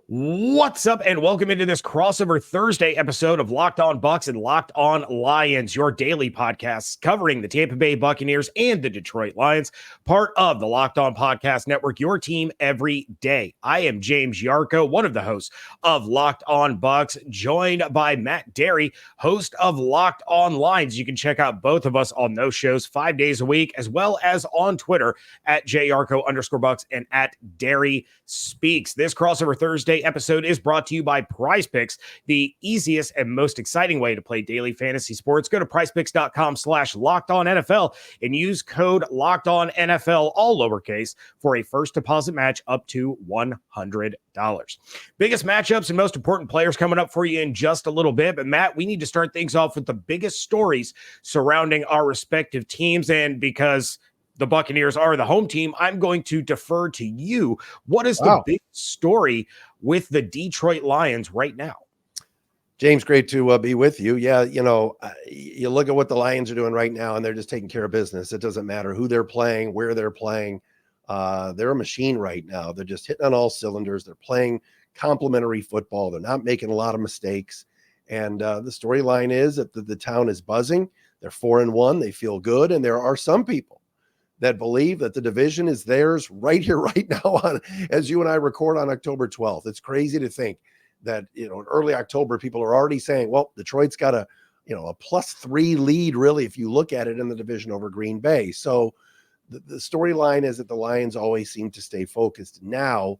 What's up, and welcome into this crossover Thursday episode of Locked On Bucs and Locked On Lions, your daily podcasts covering the Tampa Bay Buccaneers and the Detroit Lions, part of the Locked On Podcast Network, your team every day. I am James Yarcho, one of the hosts of Locked On Bucs, joined by Matt Dery, host of Locked On Lions. You can check out both of us on those shows 5 days a week, as well as on Twitter at JYarcho_Bucs and at Dery Speaks. This crossover Thursday episode is brought to you by PrizePicks, the easiest and most exciting way to play daily fantasy sports. Go to prizepicks.com/LockedOnNFL and use code LockedOnNFL, all lowercase, for a first deposit match up to $100. Biggest matchups and most important players coming up for you in just a little bit. But Matt, we need to start things off with the biggest stories surrounding our respective teams. And because the Buccaneers are the home team, I'm going to defer to you. What is the big story with the Detroit Lions right now? James, great to be with you. Yeah, you look at what the Lions are doing right now, and they're just taking care of business. It doesn't matter who they're playing, where they're playing. They're a machine right now. They're just hitting on all cylinders. They're playing complementary football. They're not making a lot of mistakes. And the storyline is that the town is buzzing. They're 4-1. They feel good. And there are some people that believe that the division is theirs right here, right now, as you and I record on October 12th. It's crazy to think that, in early October, people are already saying, well, Detroit's got a +3 lead, really, if you look at it in the division over Green Bay. So the storyline is that the Lions always seem to stay focused. Now,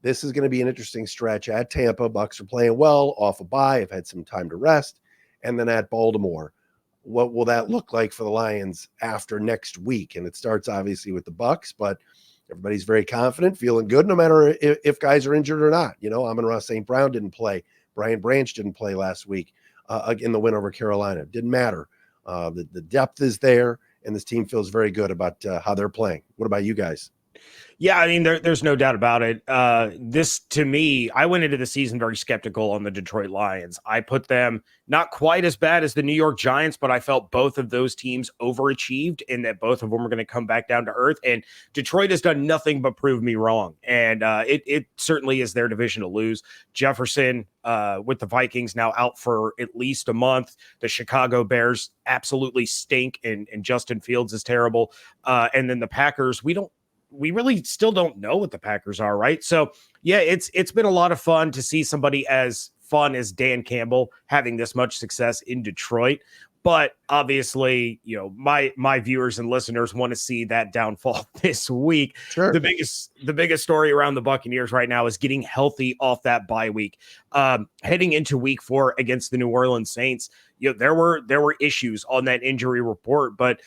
this is going to be an interesting stretch at Tampa. Bucs are playing well, off a bye, have had some time to rest, and then at Baltimore. What will that look like for the Lions after next week? And it starts obviously with the Bucs, but everybody's very confident, feeling good, no matter if guys are injured or not. Amon-Ra St. Brown didn't play. Brian Branch didn't play last week in the win over Carolina. Didn't matter. The depth is there, and this team feels very good about how they're playing. What about you guys? Yeah, I mean, there's no doubt about it. This, to me, I went into the season very skeptical on the Detroit Lions. I put them not quite as bad as the New York Giants, but I felt both of those teams overachieved and that both of them were going to come back down to earth. And Detroit has done nothing but prove me wrong. And it certainly is their division to lose. Jefferson with the Vikings now out for at least a month. The Chicago Bears absolutely stink, and Justin Fields is terrible. And then the Packers, we really still don't know what the Packers are, right? So, yeah, it's been a lot of fun to see somebody as fun as Dan Campbell having this much success in Detroit. But obviously, my viewers and listeners want to see that downfall this week. Sure. The biggest story around the Buccaneers right now is getting healthy off that bye week. Heading into week 4 against the New Orleans Saints, there were issues on that injury report, but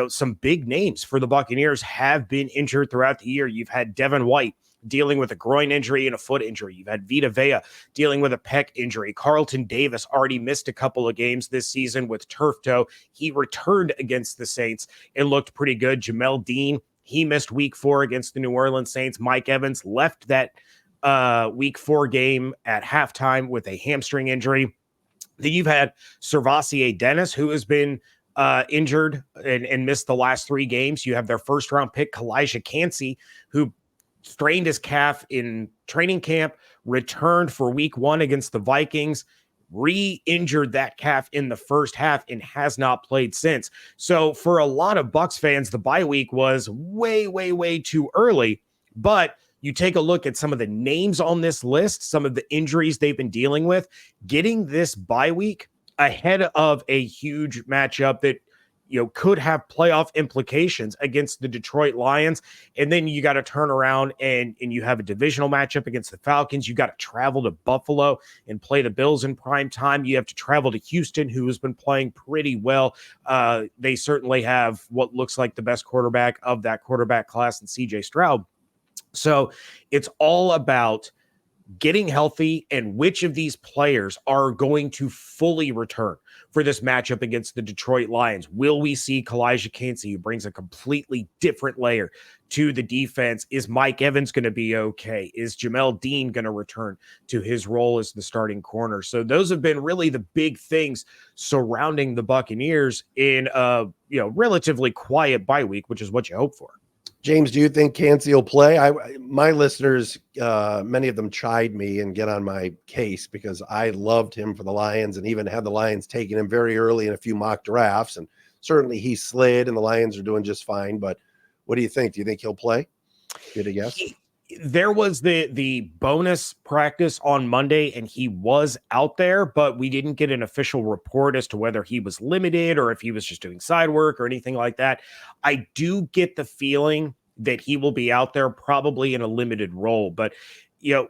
some big names for the Buccaneers have been injured throughout the year. You've had Devin White dealing with a groin injury and a foot injury. You've had Vita Vea dealing with a pec injury. Carlton Davis already missed a couple of games this season with turf toe. He returned against the Saints and looked pretty good. Jamel Dean, he missed week 4 against the New Orleans Saints. Mike Evans left that week 4 game at halftime with a hamstring injury. Then you've had Servassier Dennis, who has been injured and missed the last 3 games. You have their first round pick, Kalijah Cansey, who strained his calf in training camp, returned for week 1 against the Vikings, re-injured that calf in the first half, and has not played since. So for a lot of Bucs fans, the bye week was way, way, way too early. But you take a look at some of the names on this list, some of the injuries they've been dealing with, getting this bye week ahead of a huge matchup that could have playoff implications against the Detroit Lions. And then you got to turn around and you have a divisional matchup against the Falcons. You got to travel to Buffalo and play the Bills in prime time. You have to travel to Houston, who has been playing pretty well. They certainly have what looks like the best quarterback of that quarterback class in CJ Stroud. So it's all about getting healthy and which of these players are going to fully return for this matchup against the Detroit Lions. Will we see Kalijah Cansey, who brings a completely different layer to the defense? Is Mike Evans going to be okay? Is Jamel Dean going to return to his role as the starting corner? So those have been really the big things surrounding the Buccaneers in a relatively quiet bye week, which is what you hope for. James, do you think Cansey will play? My listeners, many of them chide me and get on my case because I loved him for the Lions and even had the Lions taking him very early in a few mock drafts. And certainly he slid and the Lions are doing just fine. But what do you think? Do you think he'll play? Good a guess. There was the bonus practice on Monday and he was out there, but we didn't get an official report as to whether he was limited or if he was just doing side work or anything like that. I do get the feeling that he will be out there probably in a limited role, but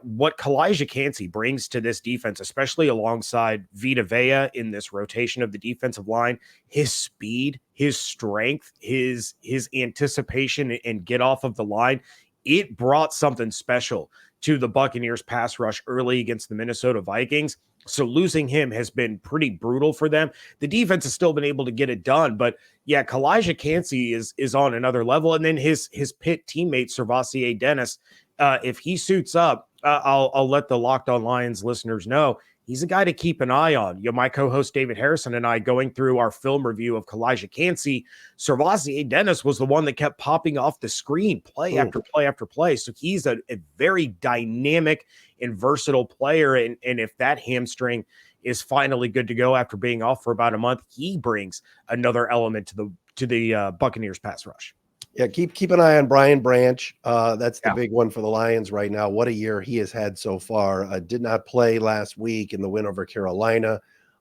what Kalijah Cansey brings to this defense, especially alongside Vita Vea in this rotation of the defensive line, his speed, his strength, his anticipation and get off of the line, it brought something special to the Buccaneers pass rush early against the Minnesota Vikings. So losing him has been pretty brutal for them. The defense has still been able to get it done, but yeah, Kalijah Cansey is on another level. And then his Pitt teammate, Servassier Dennis, if he suits up, I'll let the Locked On Lions listeners know he's a guy to keep an eye on. My co-host David Harrison and I going through our film review of Kalijah Cansey, Servassier Dennis was the one that kept popping off the screen play after play after play. So he's a very dynamic and versatile player. And if that hamstring is finally good to go after being off for about a month, he brings another element to the Buccaneers pass rush. Yeah, keep an eye on Brian Branch. That's the big one for the Lions right now. What a year he has had so far. Did not play last week in the win over Carolina.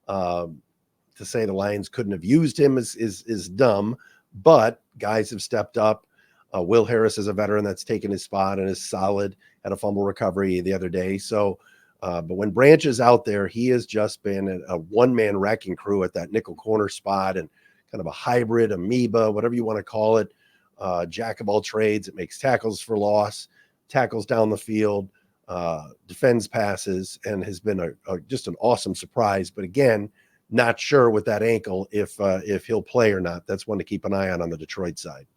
To say the Lions couldn't have used him is dumb, but guys have stepped up. Will Harris is a veteran that's taken his spot and is solid, had a fumble recovery the other day. So, but when Branch is out there, he has just been a one-man wrecking crew at that nickel corner spot and kind of a hybrid amoeba, whatever you want to call it. Jack of all trades. It makes tackles for loss, tackles down the field, defends passes, and has been just an awesome surprise. But again, not sure with that ankle if he'll play or not. That's one to keep an eye on the Detroit side.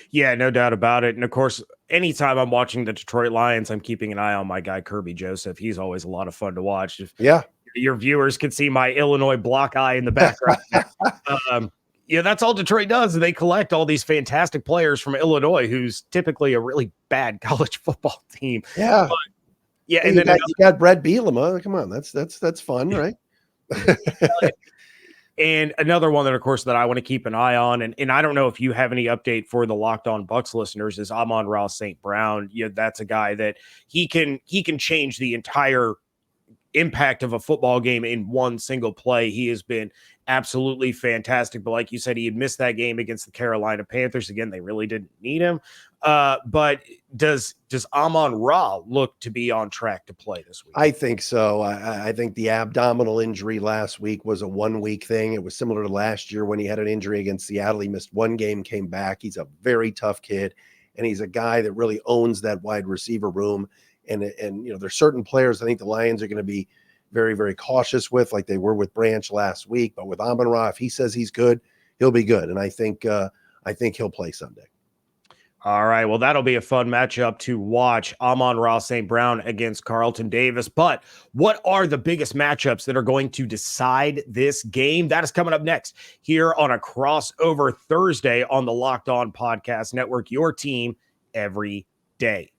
Yeah, no doubt about it. And of course, anytime I'm watching the Detroit Lions, I'm keeping an eye on my guy Kirby Joseph. He's always a lot of fun to watch. If your viewers could see my Illinois block eye in the background. That's all Detroit does. They collect all these fantastic players from Illinois, who's typically a really bad college football team. Yeah. But, yeah. And then you got Brett Bielema. Come on. That's fun, right? And another one that, of course, that I want to keep an eye on, and I don't know if you have any update for the Locked On Bucs listeners, is Amon-Ra St. Brown. That's a guy that he can change the entire impact of a football game in one single play. He has been absolutely fantastic. But like you said, he had missed that game against the Carolina Panthers. Again, they really didn't need him. But does Amon-Ra look to be on track to play this week? I think so. I think the abdominal injury last week was a 1 week thing. It was similar to last year when he had an injury against Seattle. He missed one game, came back. He's a very tough kid, and he's a guy that really owns that wide receiver room. And there's certain players I think the Lions are going to be very, very cautious with, like they were with Branch last week. But with Amon-Ra, if he says he's good, he'll be good. And I think he'll play Sunday. All right. Well, that'll be a fun matchup to watch. Amon-Ra St. Brown against Carlton Davis. But what are the biggest matchups that are going to decide this game? That is coming up next here on a crossover Thursday on the Locked On Podcast Network, your team every day.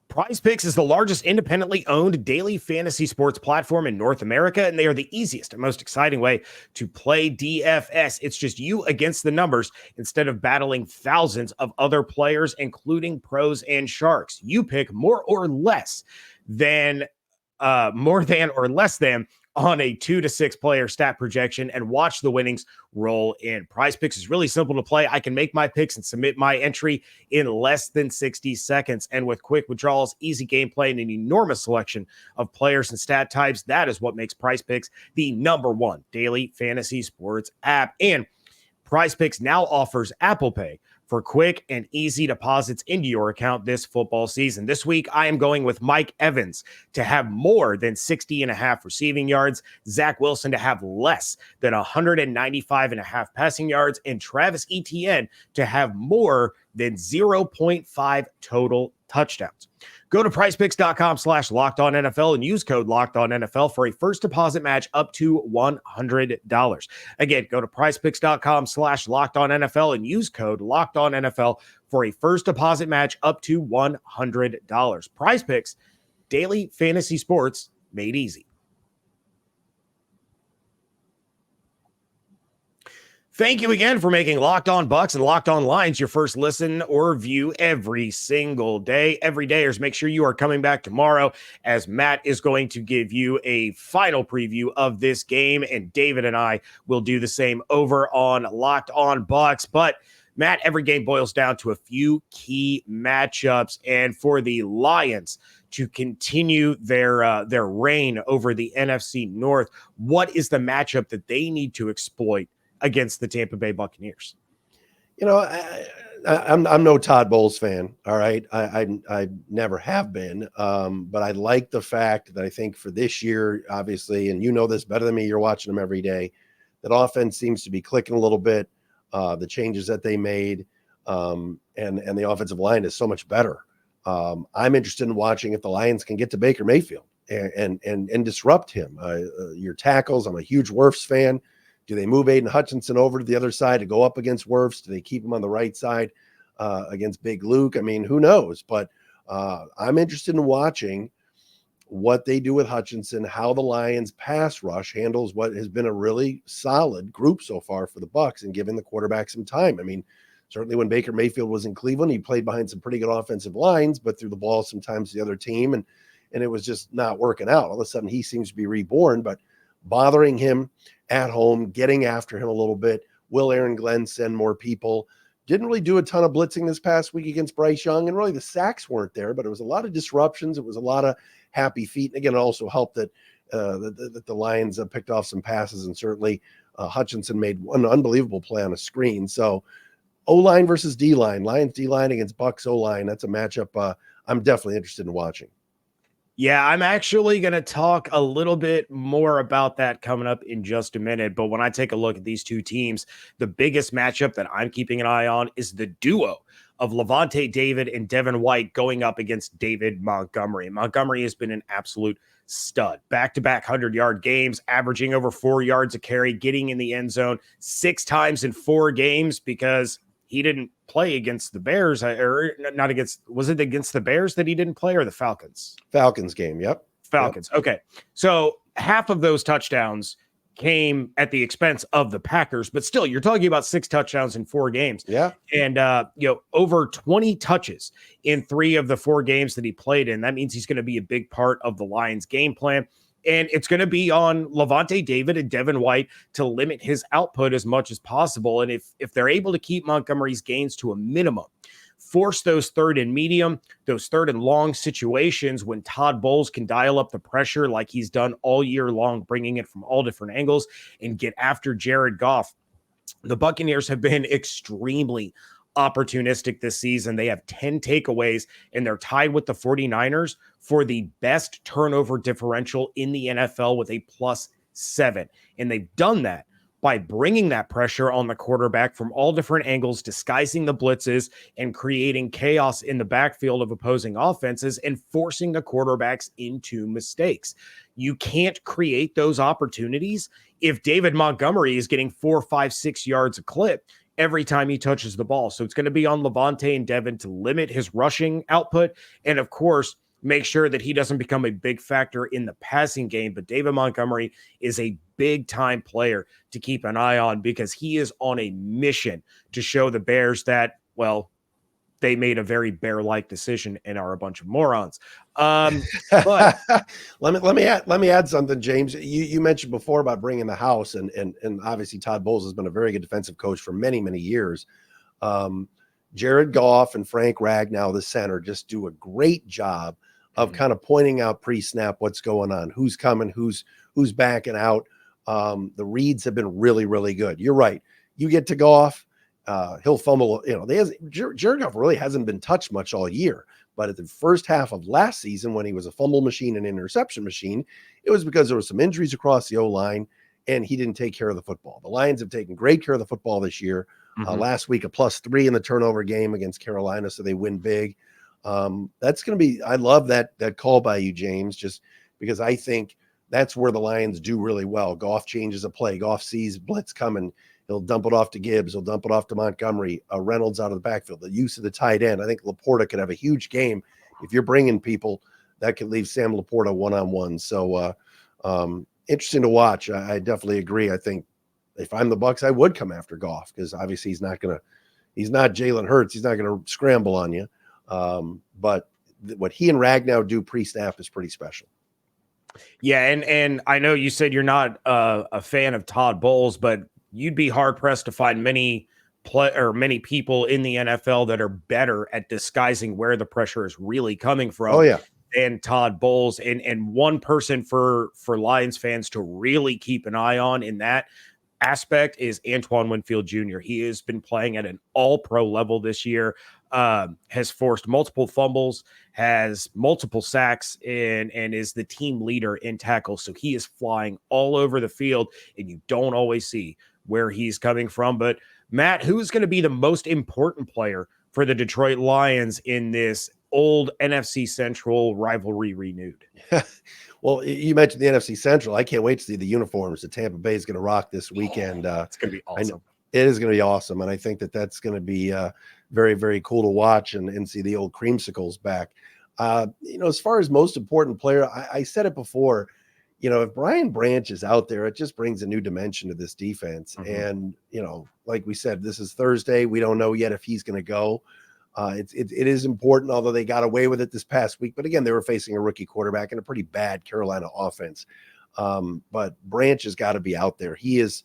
PrizePicks is the largest independently owned daily fantasy sports platform in North America, and they are the easiest and most exciting way to play DFS. It's just you against the numbers instead of battling thousands of other players, including pros and sharks. You pick more or less than on a 2 to 6 player stat projection and watch the winnings roll in. PrizePicks is really simple to play. I can make my picks and submit my entry in less than 60 seconds. And with quick withdrawals, easy gameplay, and an enormous selection of players and stat types, that is what makes PrizePicks the #1 daily fantasy sports app. And PrizePicks now offers Apple Pay for quick and easy deposits into your account this football season. This week, I am going with Mike Evans to have more than 60.5 receiving yards, Zach Wilson to have less than 195.5 passing yards, and Travis Etienne to have more than 0.5 total touchdowns. Go to PrizePicks.com/LockedOnNFL and use code LockedOnNFL for a first deposit match up to $100. Again, go to PrizePicks.com/LockedOnNFL and use code LockedOnNFL for a first deposit match up to $100. PrizePicks, daily fantasy sports made easy. Thank you again for making Locked On Bucs and Locked On Lions your first listen or view every single day. Every dayers, make sure you are coming back tomorrow as Matt is going to give you a final preview of this game, and David and I will do the same over on Locked On Bucs. But Matt, every game boils down to a few key matchups, and for the Lions to continue their reign over the NFC North, what is the matchup that they need to exploit against the Tampa Bay Buccaneers? You know, I'm no Todd Bowles fan. All right. I never have been. But I like the fact that I think for this year, obviously, and you know this better than me, you're watching them every day, that offense seems to be clicking a little bit. The changes that they made, and the offensive line is so much better. I'm interested in watching if the Lions can get to Baker Mayfield and disrupt him. Your tackles, I'm a huge Wirfs fan. Do they move Aiden Hutchinson over to the other side to go up against Wirfs? Do they keep him on the right side against Big Luke? I mean, who knows? But I'm interested in watching what they do with Hutchinson, how the Lions pass rush handles what has been a really solid group so far for the Bucs and giving the quarterback some time. I mean, certainly when Baker Mayfield was in Cleveland, he played behind some pretty good offensive lines, but threw the ball sometimes to the other team, and it was just not working out. All of a sudden, he seems to be reborn, but bothering him at home, getting after him a little bit. Will Aaron Glenn send more people? Didn't really do a ton of blitzing this past week against Bryce Young, and really the sacks weren't there, but it was a lot of disruptions. It was a lot of happy feet. And again, it also helped that the Lions picked off some passes, and certainly Hutchinson made one unbelievable play on a screen. So O-line versus D-line, Lions D-line against Bucs O-line. That's a matchup I'm definitely interested in watching. Yeah, I'm actually going to talk a little bit more about that coming up in just a minute. But when I take a look at these two teams, the biggest matchup that I'm keeping an eye on is the duo of Lavonte David and Devin White going up against David Montgomery. Montgomery has been an absolute stud. Back-to-back 100-yard games, averaging over 4 yards a carry, getting in the end zone 6 times in 4 games because he didn't play against the Bears, or not against, was it against the Bears that he didn't play, or the Falcons? Falcons game, yep. Falcons. Yep. Okay. So half of those touchdowns came at the expense of the Packers, but still, you're talking about 6 touchdowns in 4 games. Yeah. And, over 20 touches in 3 of the 4 games that he played in. That means he's going to be a big part of the Lions game plan. And it's going to be on Lavonte David and Devin White to limit his output as much as possible. And if they're able to keep Montgomery's gains to a minimum, force those 3rd and medium, those 3rd and long situations when Todd Bowles can dial up the pressure like he's done all year long, bringing it from all different angles and get after Jared Goff. The Buccaneers have been extremely opportunistic this season. They have 10 takeaways, and they're tied with the 49ers for the best turnover differential in the NFL with a +7. And they've done that by bringing that pressure on the quarterback from all different angles, disguising the blitzes, and creating chaos in the backfield of opposing offenses and forcing the quarterbacks into mistakes. You can't create those opportunities if David Montgomery is getting 4, 5, 6 yards a clip every time he touches the ball. So it's going to be on Lavonte and Devin to limit his rushing output, and of course, make sure that he doesn't become a big factor in the passing game. But David Montgomery is a big-time player to keep an eye on because he is on a mission to show the Bears that, well, they made a very bear-like decision and are a bunch of morons. But let me add something, James. You mentioned before about bringing the house, and obviously Todd Bowles has been a very good defensive coach for many, many years. Jared Goff and Frank Ragnow, the center, just do a great job of kind of pointing out pre-snap what's going on, who's coming, who's backing out. The reads have been really, really good. You're right. You get to Goff, he'll fumble. Jared Goff really hasn't been touched much all year. But at the first half of last season, when he was a fumble machine and interception machine, it was because there were some injuries across the O-line, and he didn't take care of the football. The Lions have taken great care of the football this year. Last week, a +3 in the turnover game against Carolina, so they win big. That's going to be, I love that call by you, James, just because I think that's where the Lions do really well. Goff changes a play. Goff sees blitz coming. He'll dump it off to Gibbs. He'll dump it off to Montgomery. Reynolds out of the backfield. The use of the tight end. I think Laporta could have a huge game. If you're bringing people, that could leave Sam Laporta one-on-one. So interesting to watch. I definitely agree. I think if I'm the Bucs, I would come after Goff because obviously he's not Jalen Hurts. He's not going to scramble on you. But what he and Ragnow do pre-snap is pretty special. Yeah, and I know you said you're not a fan of Todd Bowles, but you'd be hard pressed to find many people in the NFL that are better at disguising where the pressure is really coming from. Oh yeah, than Todd Bowles. And one person for Lions fans to really keep an eye on in that aspect is Antoine Winfield Jr. He has been playing at an all-pro level this year. Has forced multiple fumbles, has multiple sacks, and is the team leader in tackles. So he is flying all over the field, and you don't always see where he's coming from. But Matt, who is going to be the most important player for the Detroit Lions in this old NFC Central rivalry renewed? Well, you mentioned the NFC Central. I can't wait to see the uniforms that Tampa Bay is going to rock this weekend. It's going to be awesome. It is going to be awesome, and I think that's going to be very, very cool to watch and see the old creamsicles back. As far as most important player, I said it before, if Brian Branch is out there, it just brings a new dimension to this defense. And, like we said, this is Thursday. We don't know yet if he's going to go. It is important, although they got away with it this past week. But again, they were facing a rookie quarterback and a pretty bad Carolina offense. But Branch has got to be out there. He has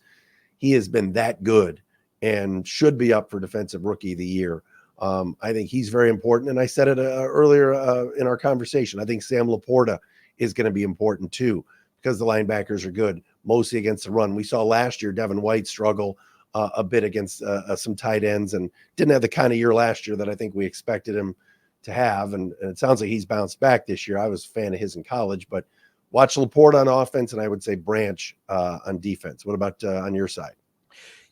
been that good and should be up for Defensive Rookie of the Year. I think he's very important. And I said it earlier in our conversation. I think Sam Laporta is going to be important too, because the linebackers are good, mostly against the run. We saw last year Devin White struggle a bit against some tight ends and didn't have the kind of year last year that I think we expected him to have. And it sounds like he's bounced back this year. I was a fan of his in college, but watch Laporta on offense, and I would say Branch on defense. What about on your side?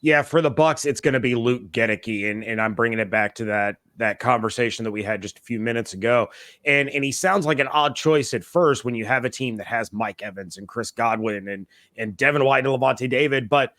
Yeah, for the Bucs, it's going to be Luke Goedeke, and I'm bringing it back to that conversation that we had just a few minutes ago. And he sounds like an odd choice at first when you have a team that has Mike Evans and Chris Godwin and Devin White and Levante David, but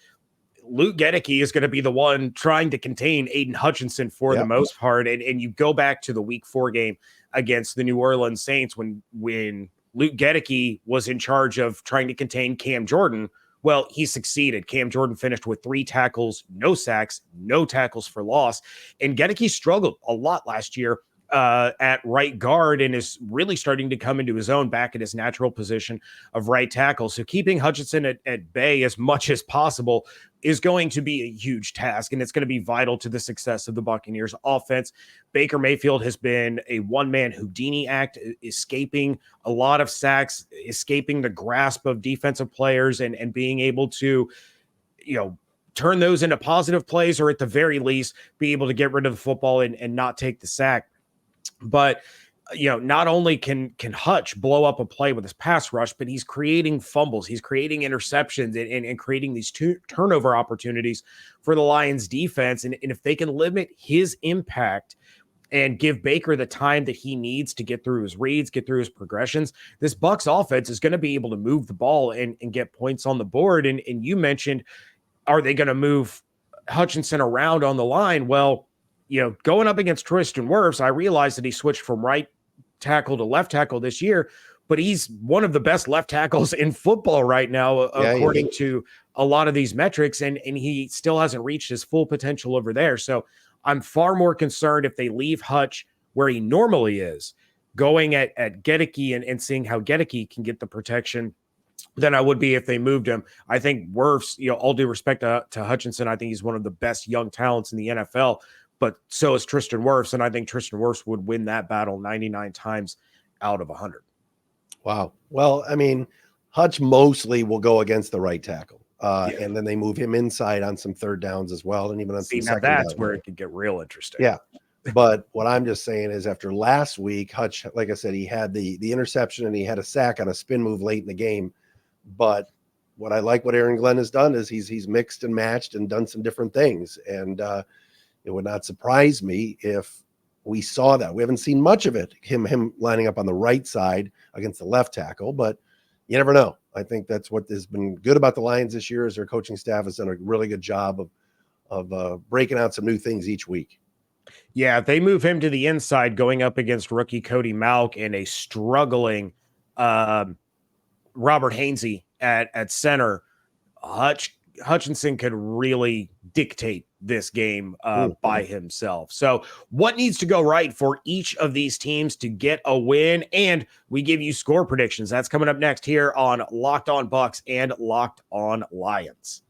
Luke Goedeke is going to be the one trying to contain Aiden Hutchinson for the most part. And you go back to the Week 4 game against the New Orleans Saints when Luke Goedeke was in charge of trying to contain Cam Jordan. Well, he succeeded. Cam Jordan finished with 3 tackles, no sacks, no tackles for loss. And Goedeke struggled a lot last year at right guard and is really starting to come into his own back at his natural position of right tackle. So keeping Hutchinson at bay as much as possible is going to be a huge task, and it's going to be vital to the success of the Buccaneers offense. Baker Mayfield has been a one-man Houdini act, escaping a lot of sacks, escaping the grasp of defensive players and being able to, turn those into positive plays, or at the very least be able to get rid of the football and not take the sack. But, not only can Hutch blow up a play with his pass rush, but he's creating fumbles. He's creating interceptions and creating these turnover opportunities for the Lions defense. And if they can limit his impact and give Baker the time that he needs to get through his reads, get through his progressions, this Bucs offense is going to be able to move the ball and get points on the board. And you mentioned, are they going to move Hutchinson around on the line? Well, going up against Tristan Wirfs, I realized that he switched from right tackle to left tackle this year, but he's one of the best left tackles in football right now, according to a lot of these metrics, and he still hasn't reached his full potential over there. So I'm far more concerned if they leave Hutch where he normally is, going at Goedeke and seeing how Goedeke can get the protection than I would be if they moved him. I think Wirfs, all due respect to Hutchinson, I think he's one of the best young talents in the NFL, but so is Tristan Wirfs, and I think Tristan Wirfs would win that battle 99 times out of 100. Wow. Well, I mean, Hutch mostly will go against the right tackle, and then they move him inside on some third downs as well, and even on some second that's down. where it could get real interesting. Yeah. But what I'm just saying is after last week, Hutch, like I said, he had the interception and he had a sack on a spin move late in the game, but what I like what Aaron Glenn has done is he's mixed and matched and done some different things. And it would not surprise me if we saw that. We haven't seen much of it, him lining up on the right side against the left tackle, but you never know. I think that's what has been good about the Lions this year is their coaching staff has done a really good job of breaking out some new things each week. Yeah, if they move him to the inside going up against rookie Cody Malk and a struggling Robert Hainsey at center, Hutchinson could really dictate this game by himself. So what needs to go right for each of these teams to get a win? And we give you score predictions. That's coming up next here on Locked On Bucs and Locked On Lions.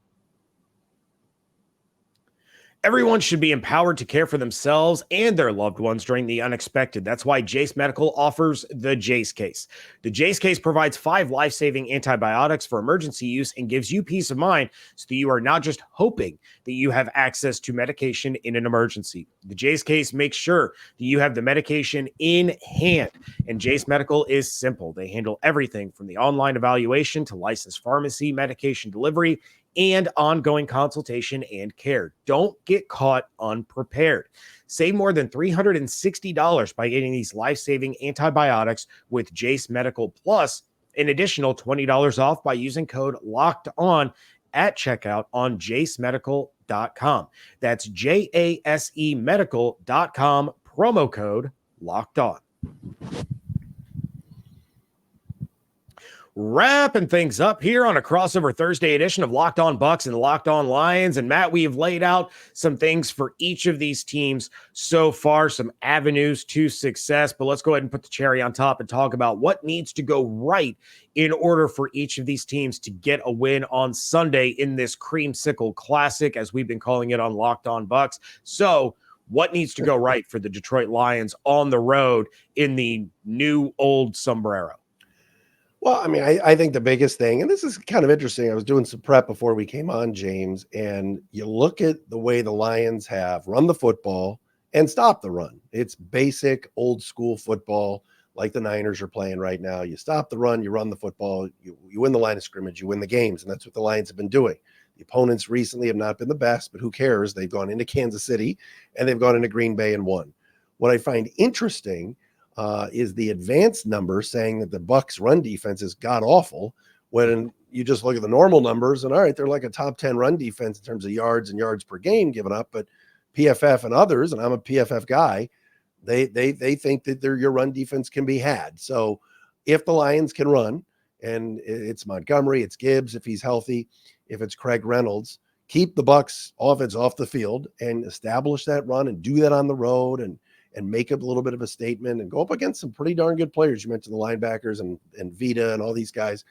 Everyone should be empowered to care for themselves and their loved ones during the unexpected. That's why Jase Medical offers the Jase case. The Jase case provides 5 life-saving antibiotics for emergency use and gives you peace of mind so that you are not just hoping that you have access to medication in an emergency. The Jase case makes sure that you have the medication in hand. And Jase Medical is simple. They handle everything from the online evaluation to licensed pharmacy, medication delivery, and ongoing consultation and care. Don't get caught unprepared. Save more than $360 by getting these life-saving antibiotics with Jase Medical, plus an additional $20 off by using code LOCKEDON at checkout on jasemedical.com. That's JASE medical.com, promo code LOCKEDON. Wrapping things up here on a crossover Thursday edition of Locked On Bucs and Locked On Lions. And Matt, we have laid out some things for each of these teams so far, some avenues to success. But let's go ahead and put the cherry on top and talk about what needs to go right in order for each of these teams to get a win on Sunday in this Creamsicle Classic, as we've been calling it on Locked On Bucs. So what needs to go right for the Detroit Lions on the road in the new old sombrero? Well, I mean, I think the biggest thing, and this is kind of interesting. I was doing some prep before we came on, James, and you look at the way the Lions have run the football and stopped the run. It's basic old school football like the Niners are playing right now. You stop the run, you run the football, you win the line of scrimmage, you win the games, and that's what the Lions have been doing. The opponents recently have not been the best, but who cares? They've gone into Kansas City and they've gone into Green Bay and won. What I find interesting is the advanced number saying that the Bucs run defense is god awful when you just look at the normal numbers and all right, they're like a top 10 run defense in terms of yards and yards per game given up, but PFF and others, and I'm a PFF guy, they think that your run defense can be had. So if the Lions can run, and it's Montgomery, it's Gibbs if he's healthy, if it's Craig Reynolds, keep the Bucs offense off the field and establish that run and do that on the road and make a little bit of a statement and go up against some pretty darn good players. You mentioned the linebackers and Vita and all these guys.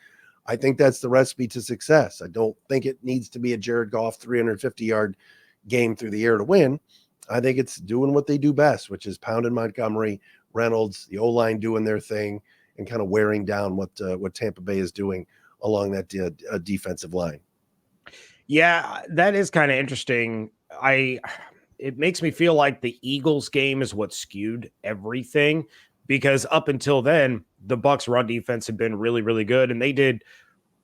I think that's the recipe to success. I don't think it needs to be a Jared Goff 350-yard game through the air to win. I think it's doing what they do best, which is pounding Montgomery, Reynolds, the O-line doing their thing, and kind of wearing down what Tampa Bay is doing along that defensive line. Yeah, that is kind of interesting. It makes me feel like the Eagles game is what skewed everything, because up until then, the Bucs run defense had been really, really good, and they did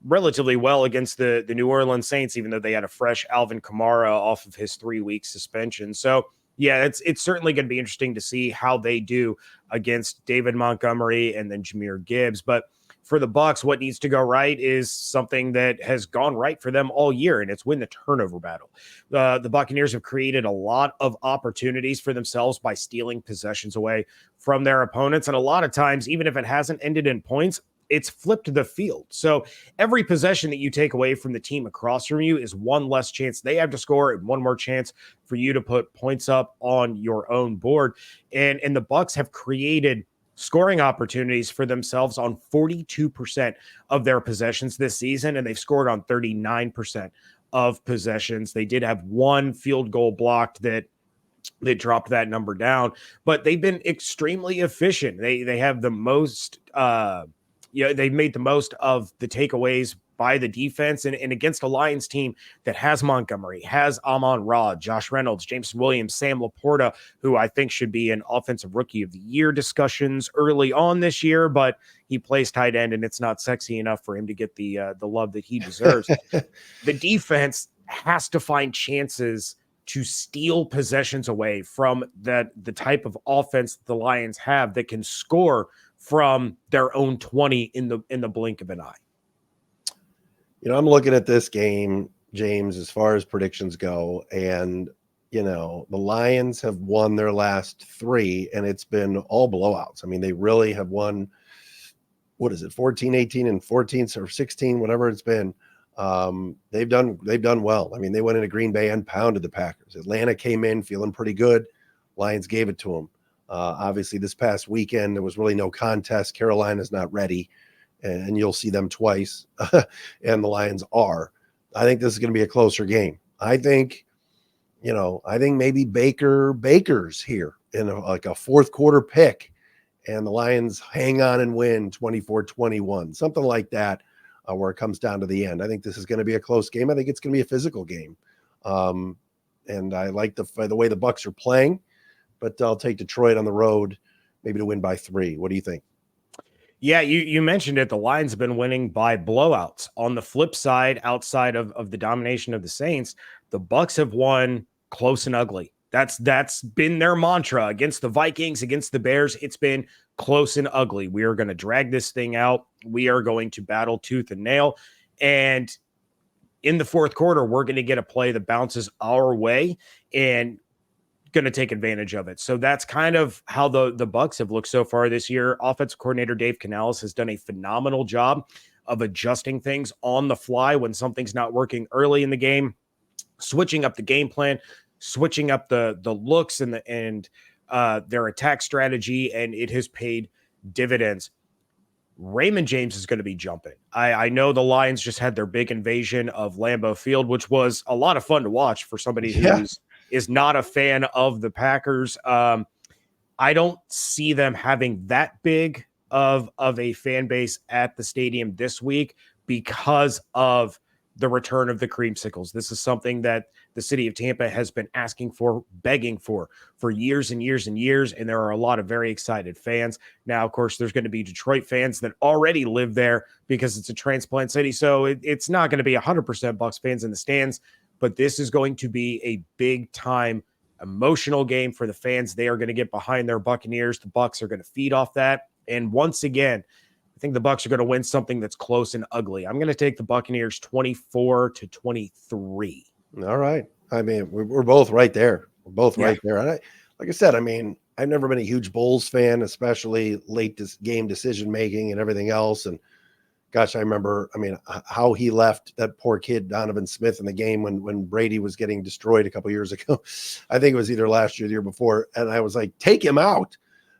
relatively well against the New Orleans Saints, even though they had a fresh Alvin Kamara off of his 3-week suspension. So yeah, it's certainly going to be interesting to see how they do against David Montgomery and then Jahmyr Gibbs. But for the Bucs, what needs to go right is something that has gone right for them all year, and it's win the turnover battle. The Buccaneers have created a lot of opportunities for themselves by stealing possessions away from their opponents, and a lot of times, even if it hasn't ended in points, it's flipped the field. So every possession that you take away from the team across from you is one less chance they have to score and one more chance for you to put points up on your own board. And the Bucs have created scoring opportunities for themselves on 42% of their possessions this season, and they've scored on 39% of possessions. They did have one field goal blocked that they dropped that number down, but they've been extremely efficient. They have the most they made the most of the takeaways by the defense, and against a Lions team that has Montgomery, has Amon-Ra, Josh Reynolds, Jameson Williams, Sam Laporta, who I think should be in offensive rookie of the year discussions early on this year, but he plays tight end and it's not sexy enough for him to get the love that he deserves. The defense has to find chances to steal possessions away from the type of offense the Lions have that can score from their own 20 in the blink of an eye. I'm looking at this game, James, as far as predictions go, and the Lions have won their last 3, and it's been all blowouts. I mean, they really have won, 14, 18, and 14 or 16, whatever it's been. They've done well. I mean, they went into Green Bay and pounded the Packers. Atlanta came in feeling pretty good. Lions gave it to them. Obviously, this past weekend, there was really no contest. Carolina's not ready, and you'll see them twice, and the Lions are. I think this is going to be a closer game. I think maybe Baker's here in a fourth quarter pick, and the Lions hang on and win 24-21, something like that, where it comes down to the end. I think this is going to be a close game. I think it's going to be a physical game. And I like the way the Bucs are playing, but I'll take Detroit on the road, maybe to win by 3. What do you think? Yeah, you mentioned it. The Lions have been winning by blowouts. On the flip side, outside of the domination of the Saints, the Bucs have won close and ugly. That's been their mantra against the Vikings, against the Bears. It's been close and ugly. We are going to drag this thing out. We are going to battle tooth and nail. And in the fourth quarter, we're going to get a play that bounces our way and going to take advantage of it. So that's kind of how the Bucs have looked so far this year. Offensive coordinator Dave Canales has done a phenomenal job of adjusting things on the fly when something's not working early in the game, switching up the game plan, switching up the looks and their attack strategy, and it has paid dividends. Raymond James is going to be jumping. I know the Lions just had their big invasion of Lambeau Field, which was a lot of fun to watch for somebody who is not a fan of the Packers. I don't see them having that big of a fan base at the stadium this week because of the return of the creamsicles. This is something that the city of Tampa has been asking for, begging for years and years and years, and there are a lot of very excited fans. Now, of course, there's going to be Detroit fans that already live there because it's a transplant city, so it's not going to be 100% Bucs fans in the stands, but this is going to be a big-time emotional game for the fans. They are going to get behind their Buccaneers. The Bucs are going to feed off that, and once again, I think the Bucs are going to win something that's close and ugly. I'm going to take the Buccaneers 24-23. All right. I mean, we're both right there. We're both right there. And like I said, I mean, I've never been a huge Bulls fan, especially late game decision making and everything else. And gosh, I remember, how he left that poor kid Donovan Smith in the game when Brady was getting destroyed a couple years ago. I think it was either last year or the year before. And I was like, take him out.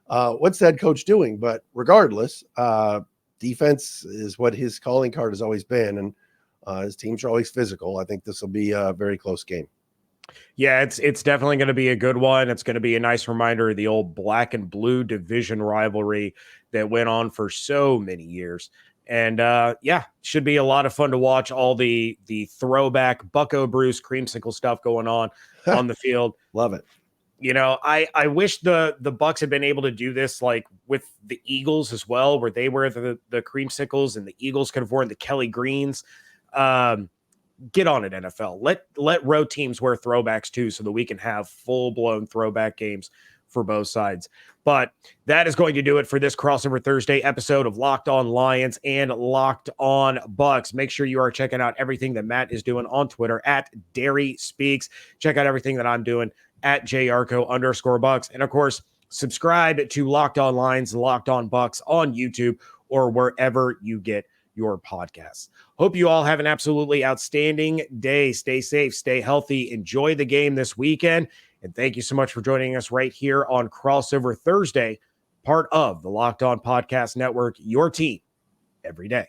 What's that coach doing? But regardless, defense is what his calling card has always been. And his teams are always physical. I think this will be a very close game. Yeah, it's definitely going to be a good one. It's going to be a nice reminder of the old black and blue division rivalry that went on for so many years. And should be a lot of fun to watch all the throwback Bucco Bruce creamsicle stuff going on the field. Love it. I wish the Bucs had been able to do this like with the Eagles as well, where they wear the creamsicles and the Eagles could have worn the Kelly Greens. Get on it, NFL. Let road teams wear throwbacks too, so that we can have full-blown throwback games for both sides. But that is going to do it for this Crossover Thursday episode of Locked On Lions and Locked On Bucs. Make sure you are checking out everything that Matt is doing on Twitter at Dery Speaks. Check out everything that I'm doing at JYarcho_Bucs. And of course, subscribe to Locked On Lions and Locked On Bucs on YouTube or wherever you get your podcasts. Hope you all have an absolutely outstanding day. Stay safe, stay healthy, enjoy the game this weekend. And thank you so much for joining us right here on Crossover Thursday, part of the Locked On Podcast Network, your team every day.